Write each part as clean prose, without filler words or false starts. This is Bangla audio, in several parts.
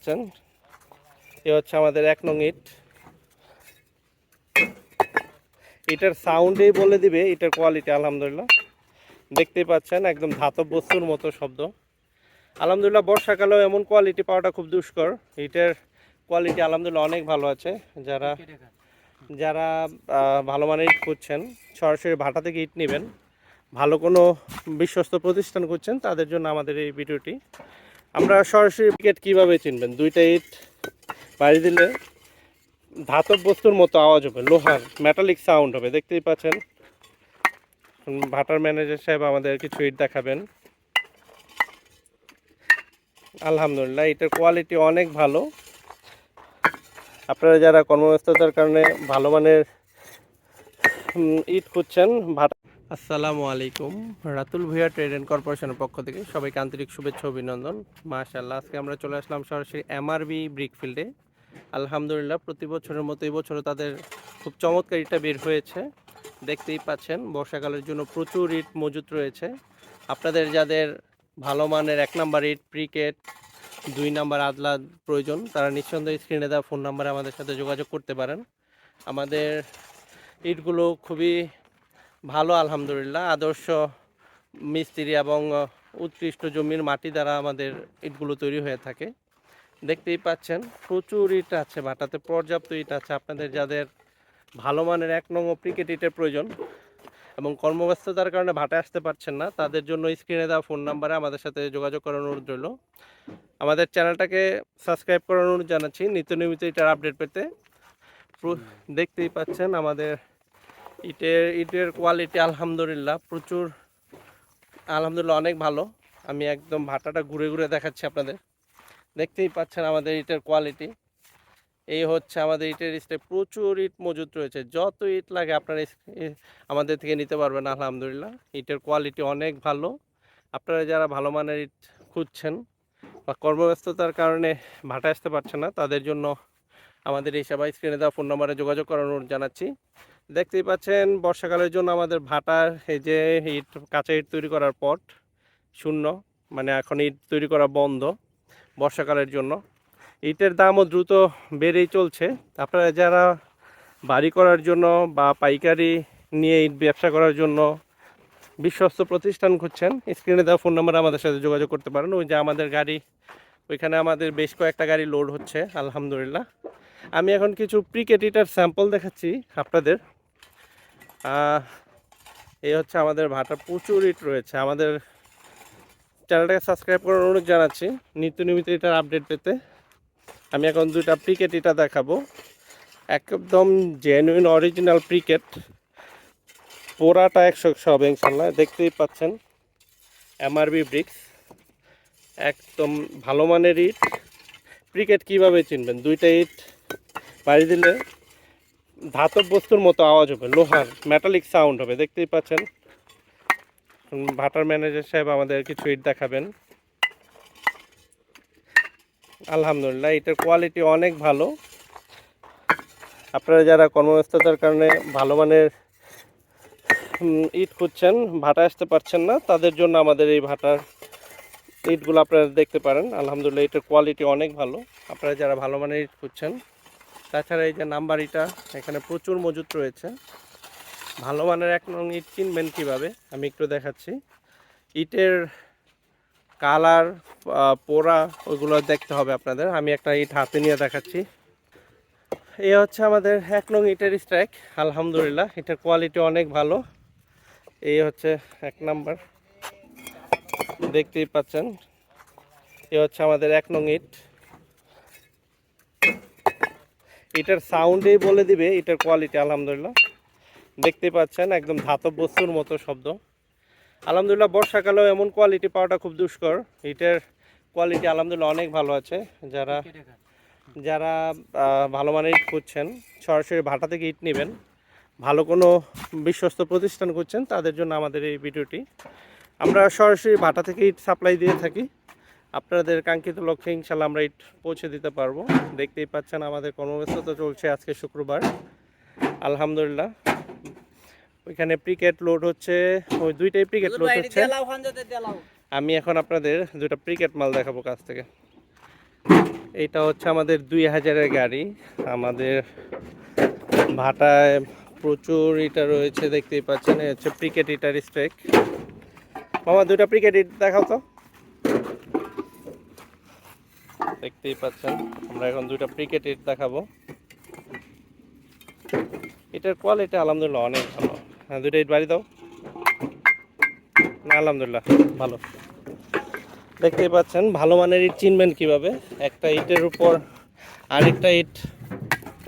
পাচ্ছেন এ হচ্ছে আমাদের 1 নং ইট। এটার সাউন্ডেই বলে দিবে এটার কোয়ালিটি। আলহামদুলিল্লাহ দেখতেই পাচ্ছেন একদম ধাতব বস্তুর মতো শব্দ। আলহামদুলিল্লাহ বর্ষাকালেও এমন কোয়ালিটি পাওয়াটা খুব দুষ্কর। এটার কোয়ালিটি আলহামদুলিল্লাহ অনেক ভালো আছে। যারা যারা ভালো মানের ইট খুঁজছেন, সরাসরি ভাটা থেকে ইট নেবেন, ভালো কোনো বিশ্বস্ত প্রতিষ্ঠান খুঁজছেন, তাদের জন্য আমাদের এই ভিডিওটি। আমরা সরাসরি পিকেট কীভাবে চিনবেন, দুইটা ইট বাড়ি দিলে ধাতব বস্তুর মতো আওয়াজ হবে, লোহার মেটালিক সাউন্ড হবে। দেখতেই পাচ্ছেন ভাটার ম্যানেজার সাহেব আমাদের কিছু ইট দেখাবেন। আলহামদুলিল্লাহ এটার কোয়ালিটি অনেক ভালো। আপনারা যারা কর্মব্যস্ততার কারণে ভালো মানের ইট খুঁজছেন ভাটা। আসসালামু আলাইকুম, রাতুল ভুঁইয়া ট্রেড অ্যান্ড কর্পোরেশনের পক্ষ থেকে সবাইকে আন্তরিক শুভেচ্ছা অভিনন্দন। মাশাআল্লাহ আজকে আমরা চলে আসলাম সরাসরি এমআরবি ব্রিক ফিল্ডে। আলহামদুলিল্লাহ প্রতি বছরের মতো এই বছরও তাদের খুব চমৎকার ইটটা বের হয়েছে। দেখতেই পাচ্ছেন বর্ষাকালের জন্য প্রচুর ইট মজুত রয়েছে। আপনাদের যাদের ভালো মানের 1 নাম্বার ইট, প্রিকেট, 2 নাম্বার আদলা প্রয়োজন, তারা নিঃসন্দেহে স্ক্রিনে দেওয়া ফোন নাম্বারে আমাদের সাথে যোগাযোগ করতে পারেন। আমাদের ইটগুলো খুবই ভালো আলহামদুলিল্লাহ, আদর্শ মিস্ত্রি এবং উৎকৃষ্ট জমির মাটি দ্বারা আমাদের ইটগুলো তৈরি হয়ে থাকে। দেখতেই পাচ্ছেন প্রচুর ইট আছে ভাটাতে, পর্যাপ্ত ইট আছে। আপনাদের যাদের ভালো মানের 1 নং প্রিকেট ইটের প্রয়োজন এবং কর্মব্যস্ততার কারণে ভাটায় আসতে পারছেন না, তাদের জন্য স্ক্রিনে দেওয়া ফোন নাম্বারে আমাদের সাথে যোগাযোগ করার অনুরোধ রইল। আমাদের চ্যানেলটাকে সাবস্ক্রাইব করার অনুরোধ জানাচ্ছি নিত্য নিয়মিত এটার আপডেট পেতে। দেখতেই পাচ্ছেন আমাদের ইটের কোয়ালিটি আলহামদুলিল্লাহ প্রচুর, আলহামদুলিল্লাহ অনেক ভালো। আমি একদম ভাটাটা ঘুরে ঘুরে দেখাচ্ছি আপনাদের। দেখতেই পাচ্ছেন আমাদের ইটের কোয়ালিটি। এই হচ্ছে আমাদের ইটের স্টেপ, প্রচুর ইট মজুত রয়েছে। যত ইট লাগে আপনারা আমাদের থেকে নিতে পারবেন। আলহামদুলিল্লাহ ইটের কোয়ালিটি অনেক ভালো। আপনারা যারা ভালো মানের ইট খুঁজছেন বা কর্মব্যস্ততার কারণে ভাটায় আসতে পারছেন না, তাদের জন্য আমাদের এই সবাই স্ক্রিনে দেওয়া ফোন নম্বরে যোগাযোগ করার অনুরোধ জানাচ্ছি। দেখতেই পাচ্ছেন বর্ষাকালের জন্য আমাদের ভাটার এই যে ইট, কাঁচা ইট তৈরি করার পট শূন্য, মানে এখন ইট তৈরি করা বন্ধ বর্ষাকালের জন্য। ইটের দামও দ্রুত বেড়েই চলছে। আপনারা যারা বাড়ি করার জন্য বা পাইকারি নিয়ে ইট ব্যবসা করার জন্য বিশ্বস্ত প্রতিষ্ঠান খুঁজছেন, স্ক্রিনে দেওয়া ফোন নাম্বারে আমাদের সাথে যোগাযোগ করতে পারেন। ওই যে আমাদের গাড়ি, ওইখানে আমাদের বেশ কয়েকটা গাড়ি লোড হচ্ছে আলহামদুলিল্লাহ। আমি এখন কিছু প্রিকেট ইটার স্যাম্পল দেখাচ্ছি আপনাদের। এই হচ্ছে আমাদের ভাটা, প্রচুর ইট রয়েছে। আমাদের চ্যানেলটাকে সাবস্ক্রাইব করার অনুরোধ জানাচ্ছি নিত্য নিয়মিত এটার আপডেট পেতে। আমি এখন 2টা প্রিকেট ইটা দেখাবো, একদম জেনুইন অরিজিনাল প্রিকেট, পোড়াটা 100 হবে ইনশাল্লাহ। দেখতেই পাচ্ছেন এমআরবি ব্রিক্স, একদম ভালো মানের ইট। প্রিকেট কীভাবে চিনবেন, দুইটা ইট বাড়ি দিলে ধাতব বস্তুর মতো আওয়াজ হবে, লোহার মেটালিক সাউন্ড হবে। দেখতেই পাচ্ছেন ভাটার ম্যানেজার সাহেব আমাদের কিছু ইট দেখাবেন। আলহামদুলিল্লাহ এটার কোয়ালিটি অনেক ভালো। আপনারা যারা কর্মব্যস্ততার কারণে ভালো মানের ইট খুঁজছেন, ভাটায় আসতে পারছেন না, তাদের জন্য আমাদের এই ভাটার ইটগুলো আপনারা দেখতে পারেন। আলহামদুলিল্লাহ এটার কোয়ালিটি অনেক ভালো। আপনারা যারা ভালো মানের ইট খুঁজছেন, তাছাড়া এই যে নাম্বার ইটা এখানে প্রচুর মজুত রয়েছে। ভালো মানের 1 নং ইট চিনবেন কীভাবে আমি একটু দেখাচ্ছি। ইটের কালার, পোড়া, ওইগুলো দেখতে হবে আপনাদের। আমি একটা ইট হাতে নিয়ে দেখাচ্ছি। এই হচ্ছে আমাদের 1 নং ইটের স্ট্রাইক। আলহামদুলিল্লাহ এটার কোয়ালিটি অনেক ভালো। এই হচ্ছে 1 নাম্বার, দেখতেই পাচ্ছেন। এই হচ্ছে আমাদের 1 নং ইট। এটার সাউন্ডেই বলে দিবে এটার কোয়ালিটি। আলহামদুলিল্লাহ দেখতেই পাচ্ছেন একদম ধাতব বস্তুর মতো শব্দ। আলহামদুলিল্লাহ বর্ষাকালেও এমন কোয়ালিটি পাওয়াটা খুব দুষ্কর। এটার কোয়ালিটি আলহামদুলিল্লাহ অনেক ভালো আছে। যারা ভালো মানের ইট খুঁজছেন, সরাসরি ভাটা থেকে ইট নেবেন, ভালো কোনো বিশ্বস্ত প্রতিষ্ঠান খুঁজছেন, তাদের জন্য আমাদের এই ভিডিওটি। আমরা সরাসরি ভাটা থেকে ইট সাপ্লাই দিয়ে থাকি। আপনাদের কাঙ্ক্ষিত লক্ষ্যে ইনশাল্লাহ আমরা ইট পৌঁছে দিতে পারবো। দেখতেই পাচ্ছেন আমাদের কর্মব্যস্ততা চলছে আজকে শুক্রবার। আলহামদুলিল্লাহ ওইখানে প্রিকেট লোড হচ্ছে, ওই 2টাই প্রিকেট লোড হচ্ছে। আমি এখন আপনাদের 2টা প্রিকেট মাল দেখাবো কাছ থেকে। এটা হচ্ছে আমাদের 2000-এর গাড়ি। আমাদের ভাটায় প্রচুর ইটা রয়েছে, দেখতেই পাচ্ছেন। এই হচ্ছে প্রিকেট ইটার স্ট্রেক। মামা দুইটা প্রিকেট ইট দেখাও তো। দেখতেই পাচ্ছেন আমরা এখন দুইটা প্রিকেট ইট দেখাবো। এটার কোয়ালিটি আলহামদুলিল্লাহ অনেক ভালো। হ্যাঁ, দুইটা ইট বাড়ি দাও না। আলহামদুলিল্লাহ ভালো। দেখতেই পাচ্ছেন ভালো মানের ইট চিনবেন কিভাবে। একটা ইটের উপর আরেকটা ইট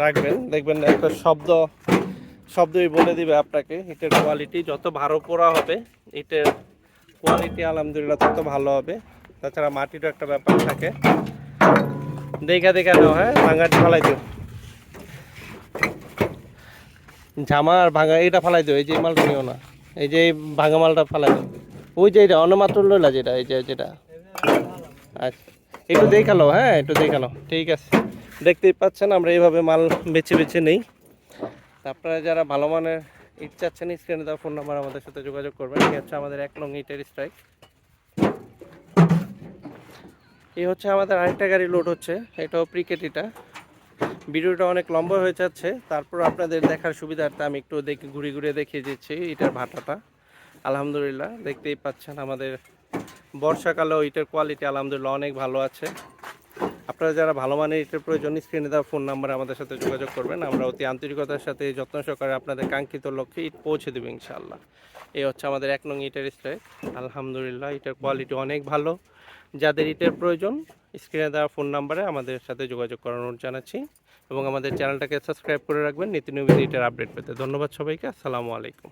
রাখবেন, দেখবেন একটা শব্দই বলে দিবে আপনাকে ইটের কোয়ালিটি। যত ভালো পোড়া হবে ইটের কোয়ালিটি আলহামদুলিল্লাহ তত ভালো হবে। তাছাড়া মাটিরও একটা ব্যাপার থাকে, দেখা নাও। হ্যাঁ, ভাঙাটি ফালাই দিও, ঝামা আর ভাঙা এইটা ফালাই দিও। এই যে মালটা নিও না, এই যে ভাঙা মালটা ফালাই দিও। ওই যে এটা অন্যমাত্র লইলা যেটা, এই যে যেটা। আচ্ছা, একটু দেখালো। হ্যাঁ, একটু দেখালো, ঠিক আছে। দেখতেই পাচ্ছেন আমরা এইভাবে মাল বেছে বেছে নেই। আপনারা যারা ভালো মানের ইট চাচ্ছেন, স্ক্রিনে দেওয়া ফোন নাম্বার আমাদের সাথে যোগাযোগ করবেন। এই হচ্ছে আমাদের 1 নং ইটের স্ট্রাইক। এই হচ্ছে আমাদের আরেকটা গাড়ি লোড হচ্ছে, এটাও প্রিকেট ইটা। ভিডিওটা অনেক লম্বা হয়ে যাচ্ছে, তারপর আপনাদের দেখার সুবিধার্থে আমি একটু ঘুরে ঘুরে দেখিয়ে দিচ্ছি ইটার ভাটাটা। আলহামদুলিল্লাহ দেখতেই পাচ্ছেন আমাদের বর্ষাকালেও ইটের কোয়ালিটি আলহামদুলিল্লাহ অনেক ভালো আছে। আপনারা যারা ভালো মানের ইটের প্রয়োজন, স্ক্রিনে দেওয়া ফোন নাম্বারে আমাদের সাথে যোগাযোগ করবেন। আমরা অতি আন্তরিকতার সাথে যত্ন সহকারে আপনাদের কাঙ্ক্ষিত লক্ষ্যে ইট পৌঁছে দেবো ইনশাআল্লাহ। এই হচ্ছে আমাদের 1 নং ইটের স্ট্রাইক। আলহামদুলিল্লাহ ইটের কোয়ালিটি অনেক ভালো। যাদের ইটের প্রয়োজন, স্ক্রিনে দেওয়া ফোন নাম্বারে আমাদের সাথে যোগাযোগ করানোর জানাচ্ছি, এবং আমাদের চ্যানেলটাকে সাবস্ক্রাইব করে রাখবেন নিত্য নতুন ইটের আপডেট পেতে। ধন্যবাদ সবাইকে। আসসালামু আলাইকুম।